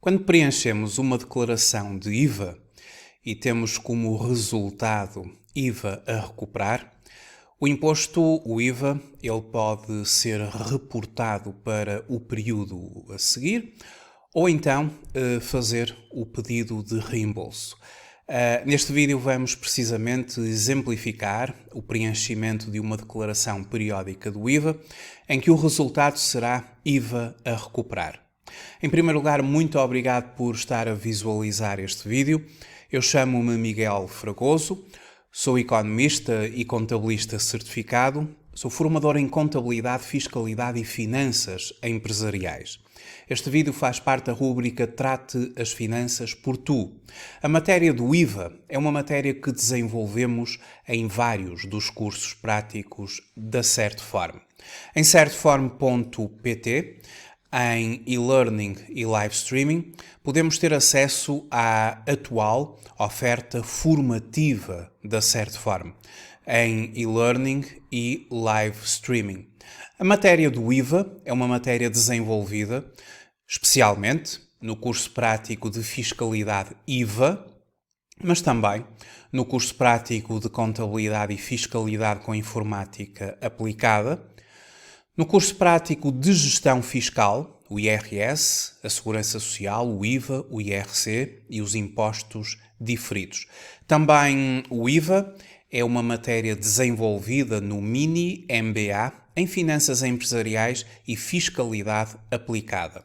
Quando preenchemos uma declaração de IVA e temos como resultado IVA a recuperar, o imposto, o IVA, ele pode ser reportado para o período a seguir ou então fazer o pedido de reembolso. Neste vídeo vamos precisamente exemplificar o preenchimento de uma declaração periódica do IVA, em que o resultado será IVA a recuperar. Em primeiro lugar, muito obrigado por estar a visualizar este vídeo. Eu chamo-me Miguel Fragoso, sou economista e contabilista certificado, sou formador em contabilidade, fiscalidade e finanças empresariais. Este vídeo faz parte da rúbrica Trate as Finanças por Tu. A matéria do IVA é uma matéria que desenvolvemos em vários dos cursos práticos da Certform. Em certform.pt, em e-learning e live streaming, podemos ter acesso à atual oferta formativa da Certform, em e-learning e live streaming. A matéria do IVA é uma matéria desenvolvida especialmente no curso prático de Fiscalidade IVA, mas também no curso prático de Contabilidade e Fiscalidade com Informática Aplicada, no curso prático de Gestão Fiscal, o IRS, a Segurança Social, o IVA, o IRC e os impostos diferidos. Também o IVA é uma matéria desenvolvida no Mini MBA em Finanças Empresariais e Fiscalidade Aplicada.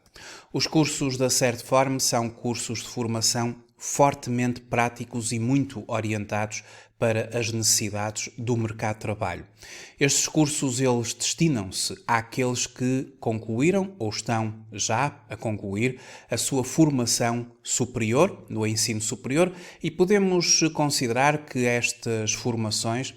Os cursos da Certform são cursos de formação fortemente práticos e muito orientados para as necessidades do mercado de trabalho. Estes cursos, eles destinam-se àqueles que concluíram ou estão já a concluir a sua formação superior, no ensino superior, e podemos considerar que estas formações,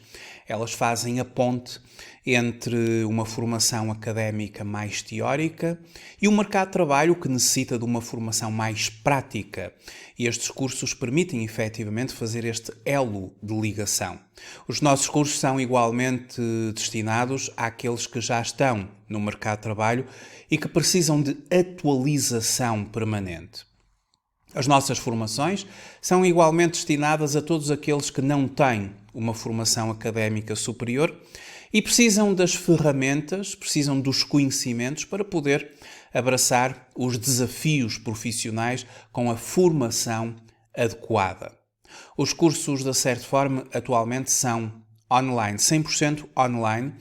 elas fazem a ponte entre uma formação académica mais teórica e um mercado de trabalho que necessita de uma formação mais prática. E estes cursos permitem efetivamente fazer este elo de ligação. Os nossos cursos são igualmente destinados àqueles que já estão no mercado de trabalho e que precisam de atualização permanente. As nossas formações são igualmente destinadas a todos aqueles que não têm uma formação académica superior e precisam das ferramentas, precisam dos conhecimentos para poder abraçar os desafios profissionais com a formação adequada. Os cursos da Certform atualmente são online, 100% online.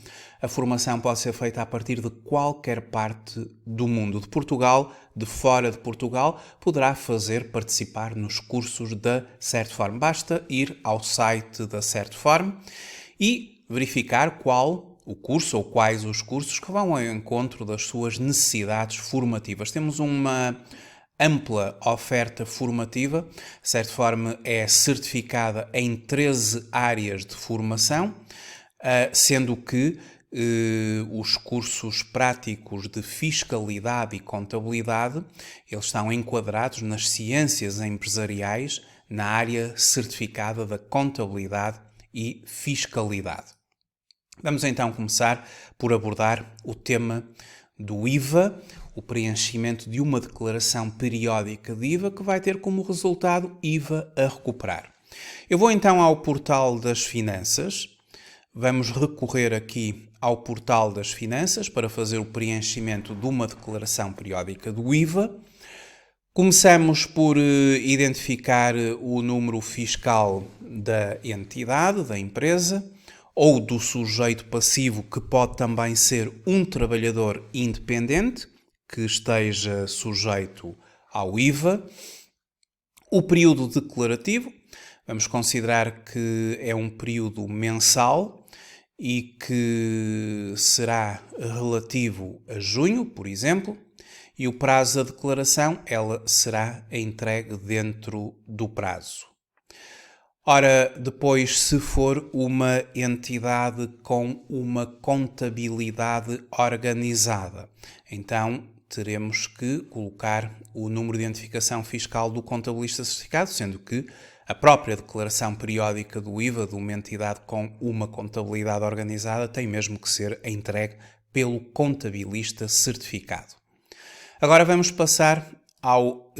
A formação pode ser feita a partir de qualquer parte do mundo. De Portugal, de fora de Portugal, poderá participar nos cursos da Certform. Basta ir ao site da Certform e verificar qual o curso ou quais os cursos que vão ao encontro das suas necessidades formativas. Temos uma ampla oferta formativa. A Certform é certificada em 13 áreas de formação, sendo que os cursos práticos de fiscalidade e contabilidade, eles estão enquadrados nas ciências empresariais na área certificada da contabilidade e fiscalidade. Vamos então começar por abordar o tema do IVA, o preenchimento de uma declaração periódica de IVA que vai ter como resultado IVA a recuperar. Eu vou então ao portal das finanças. Vamos recorrer aqui ao portal das finanças para fazer o preenchimento de uma declaração periódica do IVA. Começamos por identificar o número fiscal da entidade, da empresa, ou do sujeito passivo, que pode também ser um trabalhador independente, que esteja sujeito ao IVA. O período declarativo, vamos considerar que é um período mensal e que será relativo a junho, por exemplo, e o prazo da declaração, ela será entregue dentro do prazo. Ora, depois, se for uma entidade com uma contabilidade organizada, então teremos que colocar o número de identificação fiscal do contabilista certificado, sendo que a própria declaração periódica do IVA de uma entidade com uma contabilidade organizada tem mesmo que ser entregue pelo contabilista certificado. Agora vamos passar ao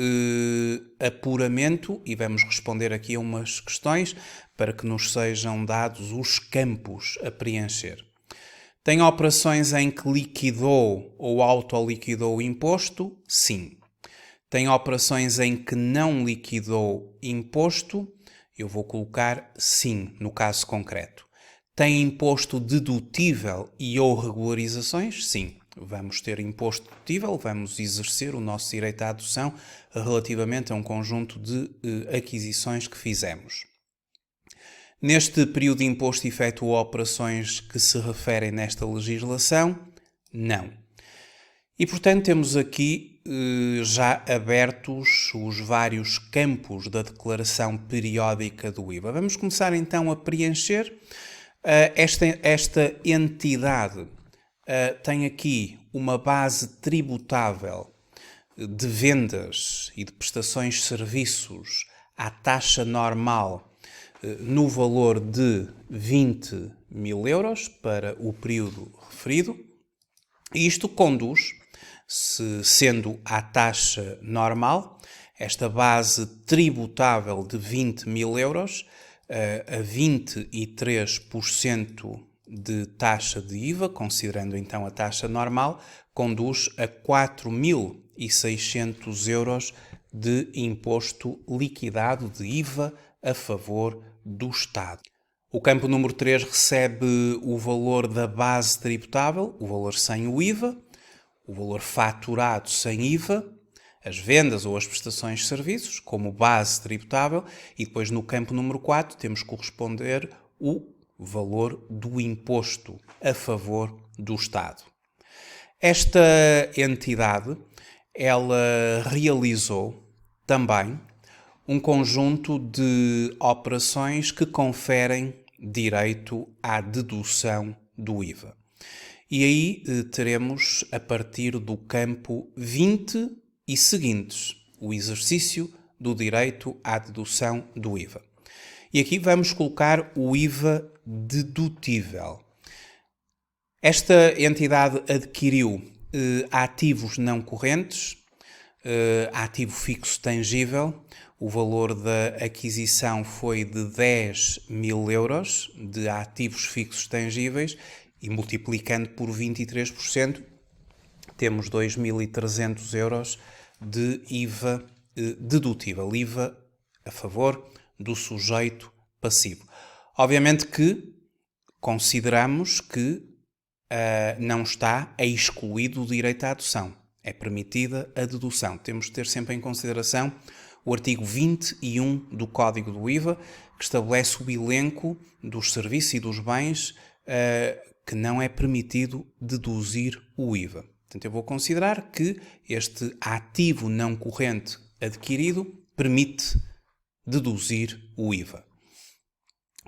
apuramento, e vamos responder aqui a umas questões para que nos sejam dados os campos a preencher. Tem operações em que liquidou ou autoliquidou o imposto? Sim. Tem operações em que não liquidou imposto? Eu vou colocar sim, no caso concreto. Tem imposto dedutível e ou regularizações? Sim. Vamos ter imposto dedutível, vamos exercer o nosso direito à adoção relativamente a um conjunto de aquisições que fizemos. Neste período de imposto efetuou operações que se referem nesta legislação? Não. E, portanto, temos aqui já abertos os vários campos da declaração periódica do IVA. Vamos começar então a preencher. Esta entidade tem aqui uma base tributável de vendas e de prestações de serviços à taxa normal no valor de 20 mil euros para o período referido. E isto conduz, sendo a taxa normal, esta base tributável de 20 mil euros, a 23% de taxa de IVA, considerando então a taxa normal, conduz a 4.600 euros de imposto liquidado de IVA a favor do Estado. O campo número 3 recebe o valor da base tributável, o valor sem o IVA, o valor faturado sem IVA, as vendas ou as prestações de serviços, como base tributável, e depois no campo número 4 temos que corresponder o valor do imposto a favor do Estado. Esta entidade, ela realizou também um conjunto de operações que conferem direito à dedução do IVA. E aí teremos, a partir do campo 20 e seguintes, o exercício do direito à dedução do IVA. E aqui vamos colocar o IVA dedutível. Esta entidade adquiriu ativos não correntes, ativo fixo tangível. O valor da aquisição foi de 10 mil euros de ativos fixos tangíveis e multiplicando por 23%, temos 2.300 euros de IVA dedutível, IVA a favor do sujeito passivo. Obviamente que consideramos que não está excluído o direito à adoção. É permitida a dedução. Temos de ter sempre em consideração o artigo 21 do Código do IVA, que estabelece o elenco dos serviços e dos bens que não é permitido deduzir o IVA. Portanto, eu vou considerar que este ativo não corrente adquirido permite deduzir o IVA.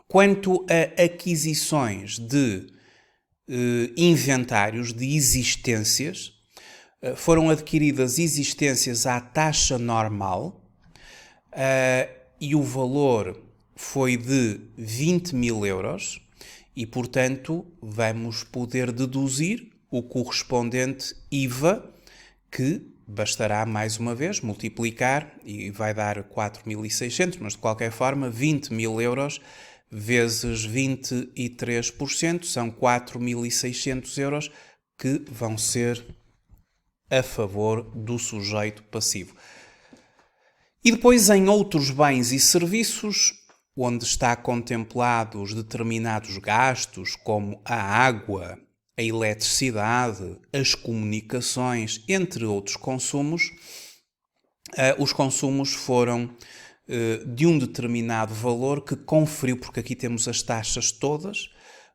Quanto a aquisições de inventários, de existências, foram adquiridas existências à taxa normal e o valor foi de 20 mil euros e, portanto, vamos poder deduzir o correspondente IVA, que bastará, mais uma vez, multiplicar e vai dar 4.600, mas de qualquer forma 20 mil euros vezes 23% são 4.600 euros que vão ser a favor do sujeito passivo. E depois, em outros bens e serviços, onde está contemplados determinados gastos, como a água, a eletricidade, as comunicações, entre outros consumos, os consumos foram de um determinado valor que conferiu, porque aqui temos as taxas todas,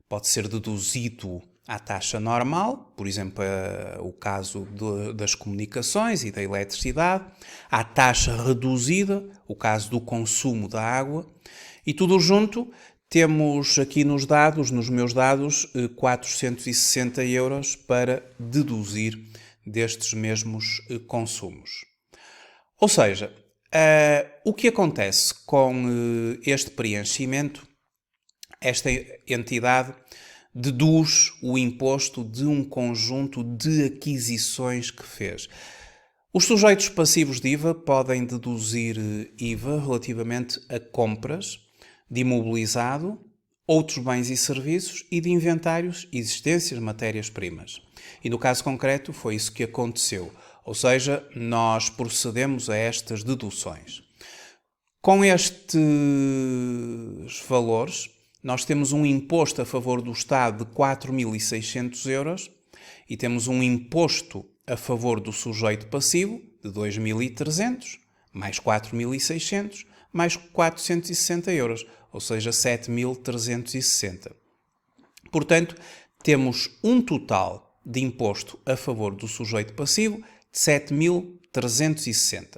pode ser deduzido à taxa normal, por exemplo, o caso das comunicações e da eletricidade, à taxa reduzida, o caso do consumo da água, e tudo junto temos aqui nos dados, nos meus dados, 460 euros para deduzir destes mesmos consumos. Ou seja, o que acontece com este preenchimento? Esta entidade deduz o imposto de um conjunto de aquisições que fez. Os sujeitos passivos de IVA podem deduzir IVA relativamente a compras de imobilizado, outros bens e serviços e de inventários, existências, matérias-primas. E no caso concreto foi isso que aconteceu, ou seja, nós procedemos a estas deduções. Com estes valores, nós temos um imposto a favor do Estado de 4.600 euros e temos um imposto a favor do sujeito passivo de 2.300, mais 4.600, mais 460 euros, ou seja, 7.360. Portanto, temos um total de imposto a favor do sujeito passivo de 7.360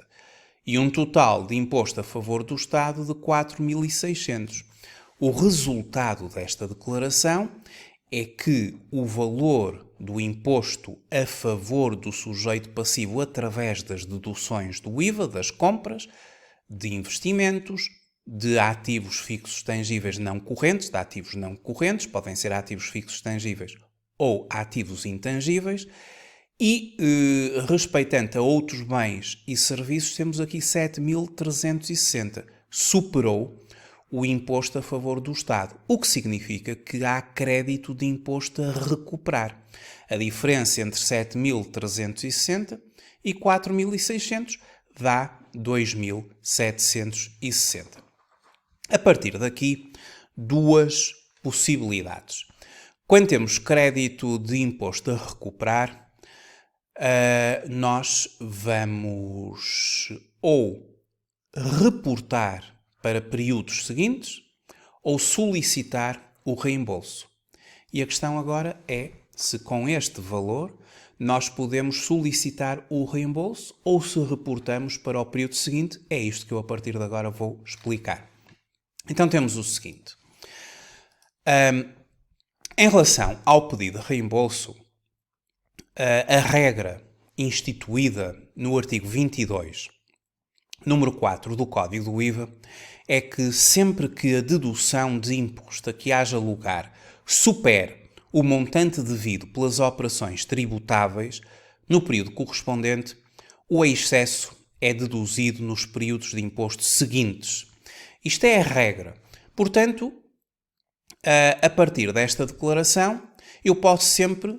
e um total de imposto a favor do Estado de 4.600. O resultado desta declaração é que o valor do imposto a favor do sujeito passivo através das deduções do IVA, das compras, de investimentos, de ativos fixos tangíveis não correntes, de ativos não correntes, podem ser ativos fixos tangíveis ou ativos intangíveis, e respeitante a outros bens e serviços, temos aqui 7.360. Superou o imposto a favor do Estado, o que significa que há crédito de imposto a recuperar. A diferença entre 7.360 e 4.600 dá 2.760. A partir daqui, duas possibilidades. Quando temos crédito de imposto a recuperar, nós vamos ou reportar para períodos seguintes ou solicitar o reembolso. E a questão agora é se com este valor nós podemos solicitar o reembolso ou se reportamos para o período seguinte. É isto que eu a partir de agora vou explicar. Então temos o seguinte. Em relação ao pedido de reembolso, a regra instituída no artigo 22, número 4 do Código do IVA, é que sempre que a dedução de imposto a que haja lugar supere o montante devido pelas operações tributáveis, no período correspondente, o excesso é deduzido nos períodos de imposto seguintes. Isto é a regra. Portanto, a partir desta declaração, eu posso sempre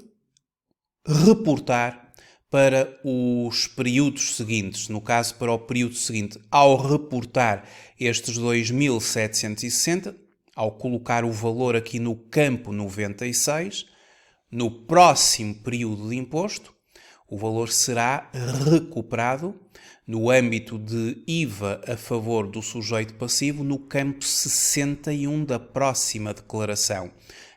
reportar para os períodos seguintes. No caso, para o período seguinte, ao reportar estes 2.760, ao colocar o valor aqui no campo 96, no próximo período de imposto, o valor será recuperado no âmbito de IVA a favor do sujeito passivo no campo 61 da próxima declaração.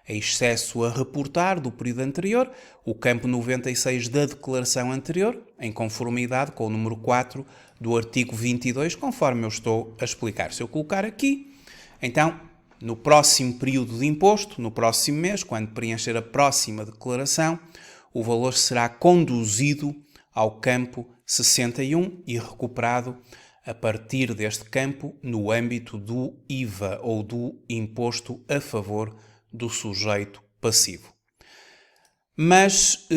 Excesso a reportar do período anterior, o campo 96 da declaração anterior, em conformidade com o número 4 do artigo 22, conforme eu estou a explicar. Se eu colocar aqui, então, no próximo período de imposto, no próximo mês, quando preencher a próxima declaração, o valor será conduzido ao campo 61 e recuperado a partir deste campo no âmbito do IVA ou do imposto a favor do sujeito passivo. Mas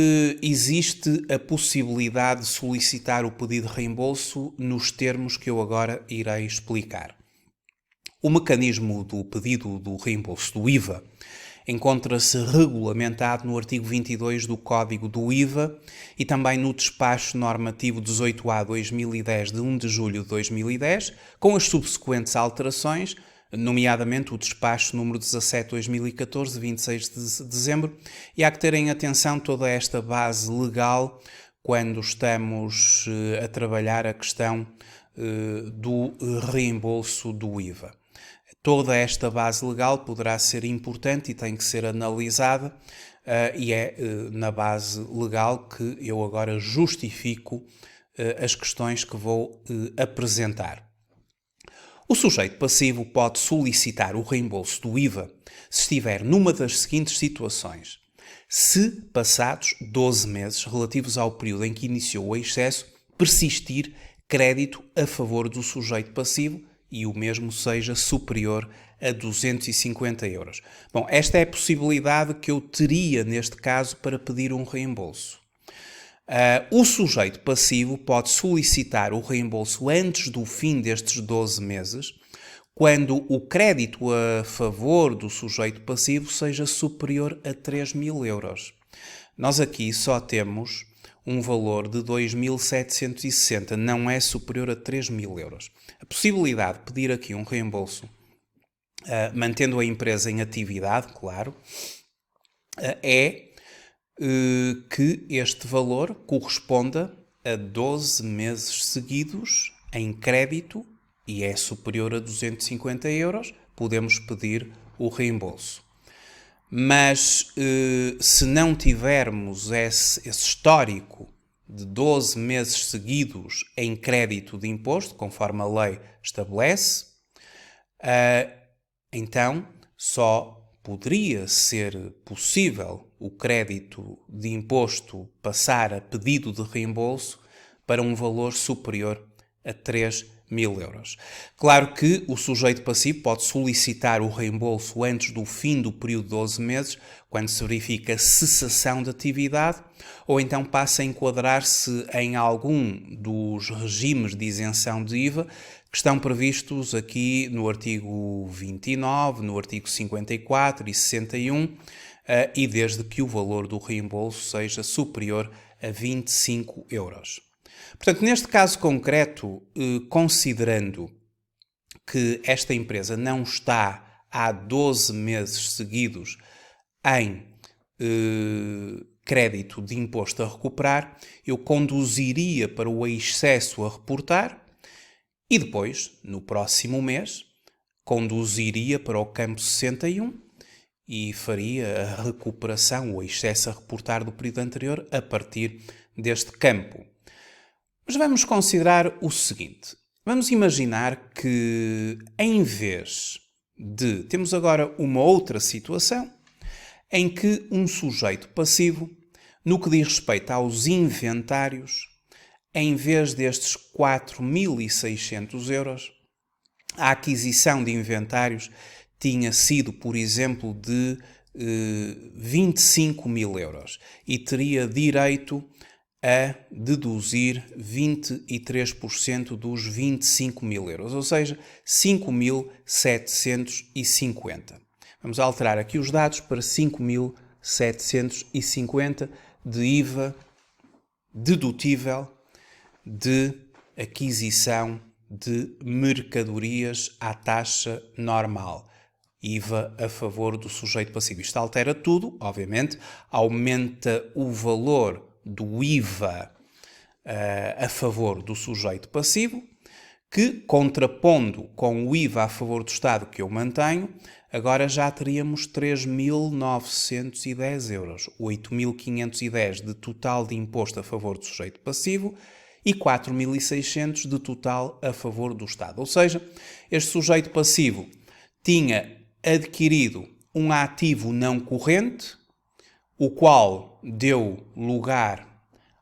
existe a possibilidade de solicitar o pedido de reembolso nos termos que eu agora irei explicar. O mecanismo do pedido do reembolso do IVA encontra-se regulamentado no artigo 22 do Código do IVA e também no despacho normativo 18A/2010 de 1 de julho de 2010, com as subsequentes alterações, nomeadamente o despacho número 17/2014, de 26 de dezembro, e há que ter em atenção toda esta base legal quando estamos a trabalhar a questão do reembolso do IVA. Toda esta base legal poderá ser importante e tem que ser analisada, e é na base legal que eu agora justifico as questões que vou apresentar. O sujeito passivo pode solicitar o reembolso do IVA se estiver numa das seguintes situações. Se, passados 12 meses relativos ao período em que iniciou o excesso, persistir crédito a favor do sujeito passivo e o mesmo seja superior a 250 euros. Bom, esta é a possibilidade que eu teria neste caso para pedir um reembolso. O sujeito passivo pode solicitar o reembolso antes do fim destes 12 meses, quando o crédito a favor do sujeito passivo seja superior a 3.000 euros. Nós aqui só temos um valor de 2.760, não é superior a 3.000 euros. A possibilidade de pedir aqui um reembolso, mantendo a empresa em atividade, claro, é que este valor corresponda a 12 meses seguidos em crédito e é superior a 250 euros, podemos pedir o reembolso. Mas se não tivermos esse histórico de 12 meses seguidos em crédito de imposto, conforme a lei estabelece, então só poderia ser possível o crédito de imposto passar a pedido de reembolso para um valor superior a 3.000 euros. Claro que o sujeito passivo pode solicitar o reembolso antes do fim do período de 12 meses, quando se verifica cessação de atividade, ou então passa a enquadrar-se em algum dos regimes de isenção de IVA que estão previstos aqui no artigo 29, no artigo 54 e 61, e desde que o valor do reembolso seja superior a 25 euros. Portanto, neste caso concreto, considerando que esta empresa não está há 12 meses seguidos em crédito de imposto a recuperar, eu conduziria para o excesso a reportar e depois, no próximo mês, conduziria para o campo 61 e faria a recuperação, o excesso a reportar do período anterior a partir deste campo. Mas vamos considerar o seguinte. Vamos imaginar que, em vez de... Temos agora uma outra situação em que um sujeito passivo, no que diz respeito aos inventários, em vez destes 4.600 euros, a aquisição de inventários tinha sido, por exemplo, de 25.000 euros e teria direito a deduzir 23% dos 25.000 euros, ou seja, 5.750. Vamos alterar aqui os dados para 5.750 de IVA dedutível de aquisição de mercadorias à taxa normal. IVA a favor do sujeito passivo. Isto altera tudo, obviamente, aumenta o valor do IVA a favor do sujeito passivo, que, contrapondo com o IVA a favor do Estado que eu mantenho, agora já teríamos 3.910 euros, 8.510 de total de imposto a favor do sujeito passivo e 4.600 de total a favor do Estado. Ou seja, este sujeito passivo tinha adquirido um ativo não corrente, o qual deu lugar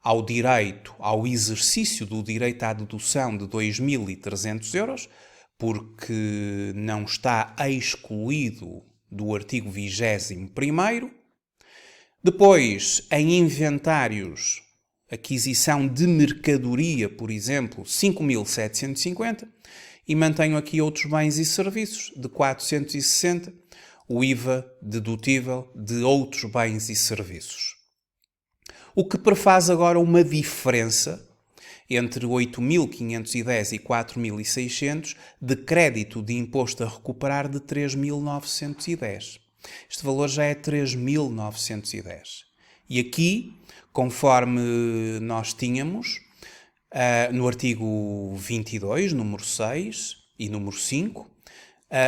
ao direito, ao exercício do direito à dedução de 2.300 euros, porque não está excluído do artigo 21º. Depois, em inventários, aquisição de mercadoria, por exemplo, 5.750, e mantenho aqui outros bens e serviços de 460, o IVA dedutível de outros bens e serviços. O que prefaz agora uma diferença entre 8.510 e 4.600 de crédito de imposto a recuperar de 3.910. Este valor já é 3.910. E aqui, conforme nós tínhamos no artigo 22, número 6 e número 5,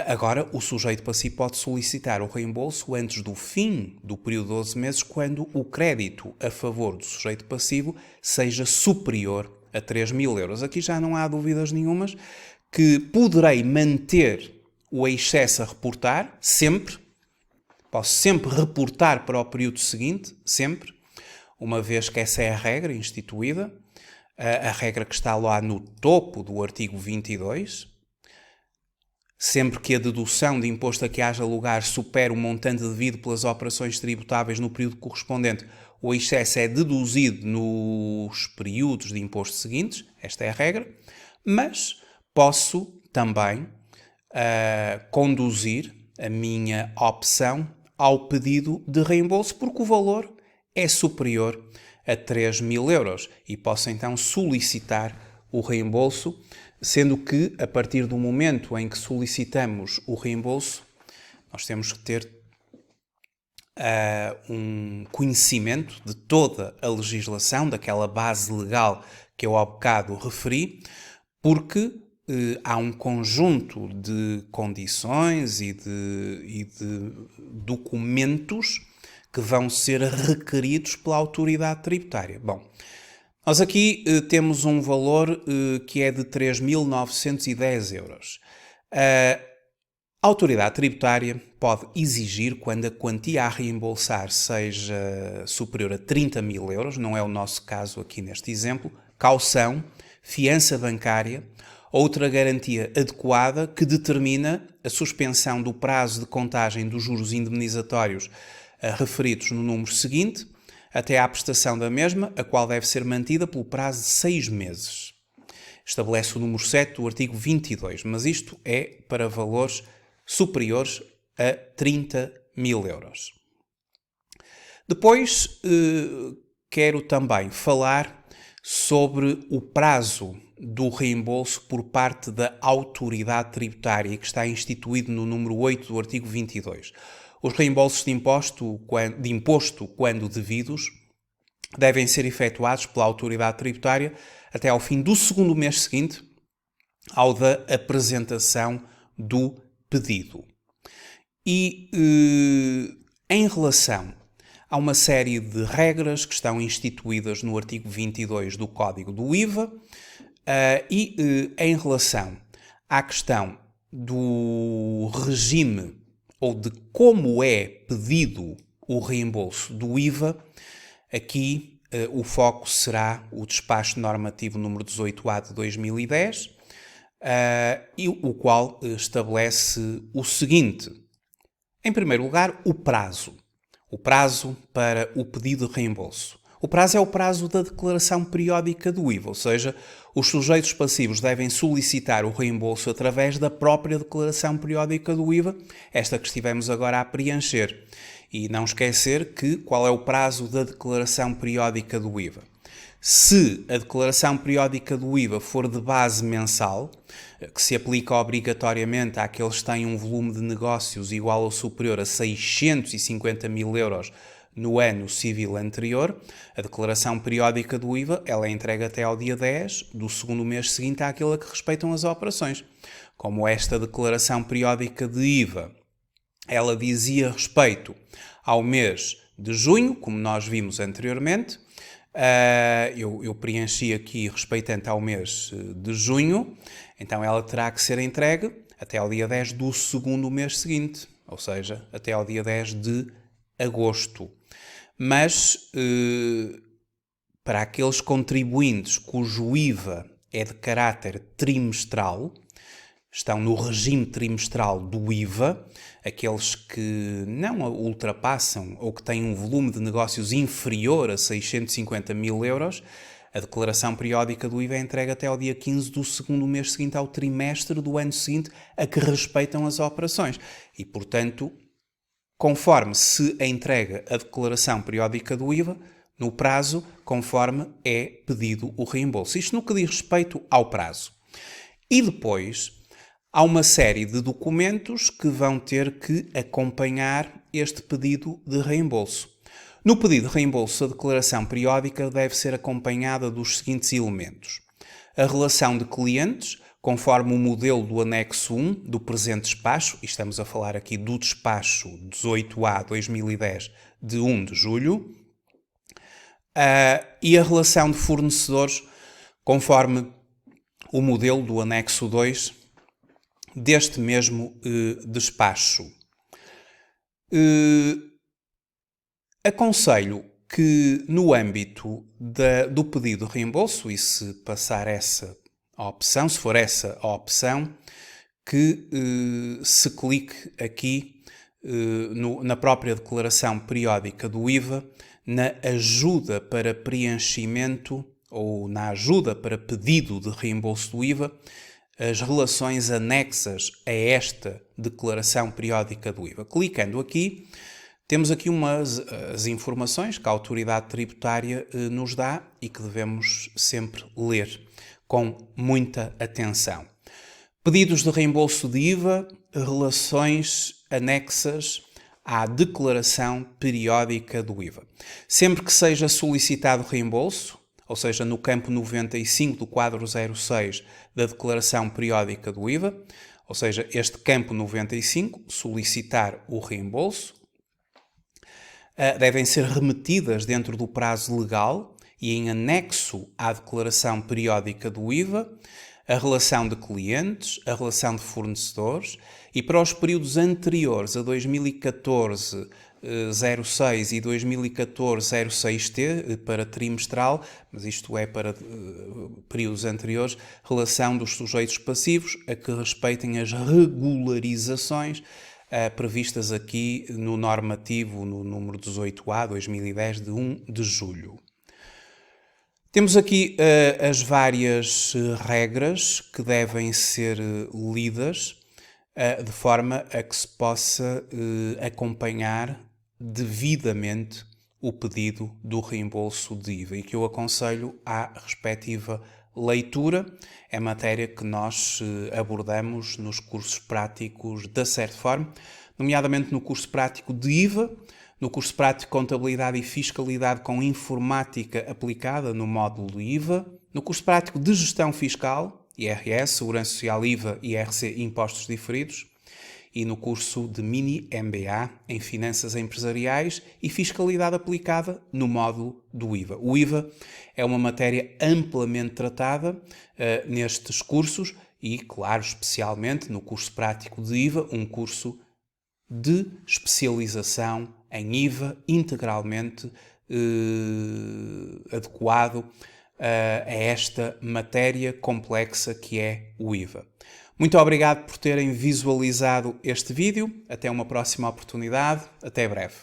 agora o sujeito passivo pode solicitar o reembolso antes do fim do período de 12 meses, quando o crédito a favor do sujeito passivo seja superior a 3.000 euros. Aqui já não há dúvidas nenhumas que poderei manter o excesso a reportar sempre. Posso sempre reportar para o período seguinte, sempre, uma vez que essa é a regra instituída, a regra que está lá no topo do artigo 22. Sempre que a dedução de imposto a que haja lugar supere o montante devido pelas operações tributáveis no período correspondente, o excesso é deduzido nos períodos de imposto seguintes, esta é a regra, mas posso também conduzir a minha opção ao pedido de reembolso, porque o valor é superior a 3.000 euros e posso então solicitar o reembolso, sendo que a partir do momento em que solicitamos o reembolso, nós temos que ter um conhecimento de toda a legislação, daquela base legal que eu há bocado referi, porque há um conjunto de condições e de documentos que vão ser requeridos pela autoridade tributária. Bom, nós aqui temos um valor que é de 3.910 euros. A autoridade tributária pode exigir, quando a quantia a reembolsar seja superior a 30.000 euros, não é o nosso caso aqui neste exemplo, caução, fiança bancária, outra garantia adequada que determina a suspensão do prazo de contagem dos juros indemnizatórios referidos no número seguinte, até à prestação da mesma, a qual deve ser mantida pelo prazo de 6 meses. Estabelece o número 7 do artigo 22, mas isto é para valores superiores a 30.000 euros. Depois, quero também falar sobre o prazo do reembolso por parte da autoridade tributária, que está instituído no número 8 do artigo 22. Os reembolsos de imposto, quando devidos, devem ser efetuados pela autoridade tributária até ao fim do segundo mês seguinte ao da apresentação do pedido. E em relação a uma série de regras que estão instituídas no artigo 22 do Código do IVA em relação à questão do regime ou de como é pedido o reembolso do IVA, aqui o foco será o despacho normativo número 18A de 2010, o qual estabelece o seguinte. Em primeiro lugar, o prazo. O prazo para o pedido de reembolso. O prazo é o prazo da declaração periódica do IVA, ou seja, os sujeitos passivos devem solicitar o reembolso através da própria declaração periódica do IVA, esta que estivemos agora a preencher. E não esquecer qual é o prazo da declaração periódica do IVA. Se a declaração periódica do IVA for de base mensal, que se aplica obrigatoriamente àqueles que têm um volume de negócios igual ou superior a 650.000 euros no ano civil anterior, a declaração periódica do IVA ela é entregue até ao dia 10 do segundo mês seguinte àquele a que respeitam as operações. Como esta declaração periódica de IVA, ela dizia respeito ao mês de junho, como nós vimos anteriormente, eu preenchi aqui respeitante ao mês de junho, então ela terá que ser entregue até ao dia 10 do segundo mês seguinte, ou seja, até ao dia 10 de agosto. Mas para aqueles contribuintes cujo IVA é de caráter trimestral, estão no regime trimestral do IVA, aqueles que não ultrapassam ou que têm um volume de negócios inferior a 650.000 euros, a declaração periódica do IVA é entregue até ao dia 15 do segundo mês seguinte ao trimestre do ano seguinte a que respeitam as operações. E, portanto, conforme se entrega a declaração periódica do IVA, no prazo, conforme é pedido o reembolso. Isto no que diz respeito ao prazo. E depois, há uma série de documentos que vão ter que acompanhar este pedido de reembolso. No pedido de reembolso, a declaração periódica deve ser acompanhada dos seguintes elementos. A relação de clientes, conforme o modelo do anexo 1 do presente despacho, e estamos a falar aqui do despacho 18A 2010 de 1 de julho, e a relação de fornecedores, conforme o modelo do anexo 2 deste mesmo despacho. Aconselho que no âmbito do pedido de reembolso, e se passar essa a opção, se for essa a opção, que se clique aqui na própria declaração periódica do IVA, na ajuda para preenchimento ou na ajuda para pedido de reembolso do IVA, as relações anexas a esta declaração periódica do IVA. Clicando aqui, temos aqui as informações que a autoridade tributária nos dá e que devemos sempre ler com muita atenção. Pedidos de reembolso de IVA, relações anexas à declaração periódica do IVA. Sempre que seja solicitado reembolso, ou seja, no campo 95 do quadro 06 da declaração periódica do IVA, ou seja, este campo 95, solicitar o reembolso, devem ser remetidas dentro do prazo legal e em anexo à declaração periódica do IVA, a relação de clientes, a relação de fornecedores e para os períodos anteriores a 2014 06 e 2014 06T para trimestral, mas isto é para períodos anteriores, relação dos sujeitos passivos a que respeitem as regularizações previstas aqui no normativo no número 18A 2010 de 1 de julho. Temos aqui as várias regras que devem ser lidas de forma a que se possa acompanhar devidamente o pedido do reembolso de IVA e que eu aconselho à respectiva leitura. É matéria que nós abordamos nos cursos práticos da Certform, nomeadamente no curso prático de IVA, no curso prático de Contabilidade e Fiscalidade com Informática aplicada no módulo IVA, no curso prático de Gestão Fiscal, IRS, Segurança Social, IVA, IRC e Impostos Diferidos, e no curso de Mini MBA em Finanças Empresariais e Fiscalidade aplicada no módulo do IVA. O IVA é uma matéria amplamente tratada nestes cursos e, claro, especialmente no curso prático de IVA, um curso de especialização em IVA integralmente adequado a esta matéria complexa que é o IVA. Muito obrigado por terem visualizado este vídeo. Até uma próxima oportunidade. Até breve.